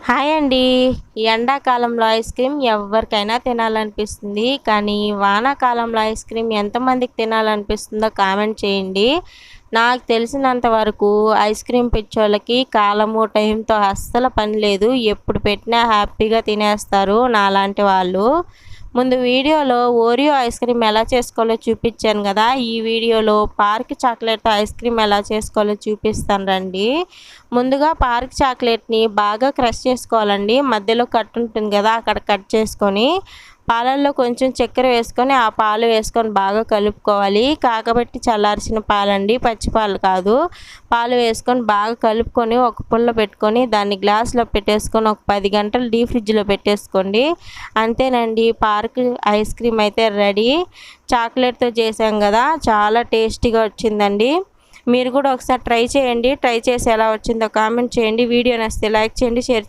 Hi అండి. ఈ ఎండాకాలంలో ఐస్ క్రీమ్ ఎవరికైనా తినాలనిపిస్తుంది. కానీ వానాకాలంలో ఐస్ క్రీమ్ ఎంతమందికి తినాలనిపిస్తుందో కామెంట్ చేయండి. నాకు తెలిసినంత వరకు ఐస్ క్రీమ్ పిచ్చోళ్ళకి కాలము, టైంతో అస్సలు పని లేదు. ఎప్పుడు పెట్టినా హ్యాపీగా తినేస్తారు నాలాంటి వాళ్ళు. ముందు వీడియోలో ఓరియో ఐస్ క్రీమ్ ఎలా చేసుకోవాలో చూపించాను కదా. ఈ వీడియోలో పార్క్ చాక్లెట్తో ఐస్ క్రీమ్ ఎలా చేసుకోవాలో చూపిస్తాను రండి. ముందుగా పార్క్ చాక్లెట్ని బాగా క్రష్ చేసుకోవాలండి. మధ్యలో కట్ ఉంటుంది కదా, అక్కడ కట్ చేసుకొని పాలల్లో కొంచెం చక్కెర వేసుకొని ఆ పాలు వేసుకొని బాగా కలుపుకోవాలి. కాగబెట్టి చల్లార్చిన పాలండి, పచ్చి పాలు కాదు. పాలు వేసుకొని బాగా కలుపుకొని ఒక పుల్ల పెట్టుకొని దాన్ని గ్లాస్లో పెట్టేసుకొని ఒక 10 గంటలు డీప్ ఫ్రిడ్జ్లో పెట్టేసుకోండి. అంతేనండి, పార్క్ ఐస్ క్రీమ్ అయితే రెడీ. చాక్లెట్తో చేసాం కదా, చాలా టేస్టీగా వచ్చిందండి. మీరు కూడా ఒకసారి ట్రై చేయండి. ట్రై చేసి ఎలా వచ్చిందో కామెంట్ చేయండి. వీడియో నచ్చితే లైక్ చేయండి, షేర్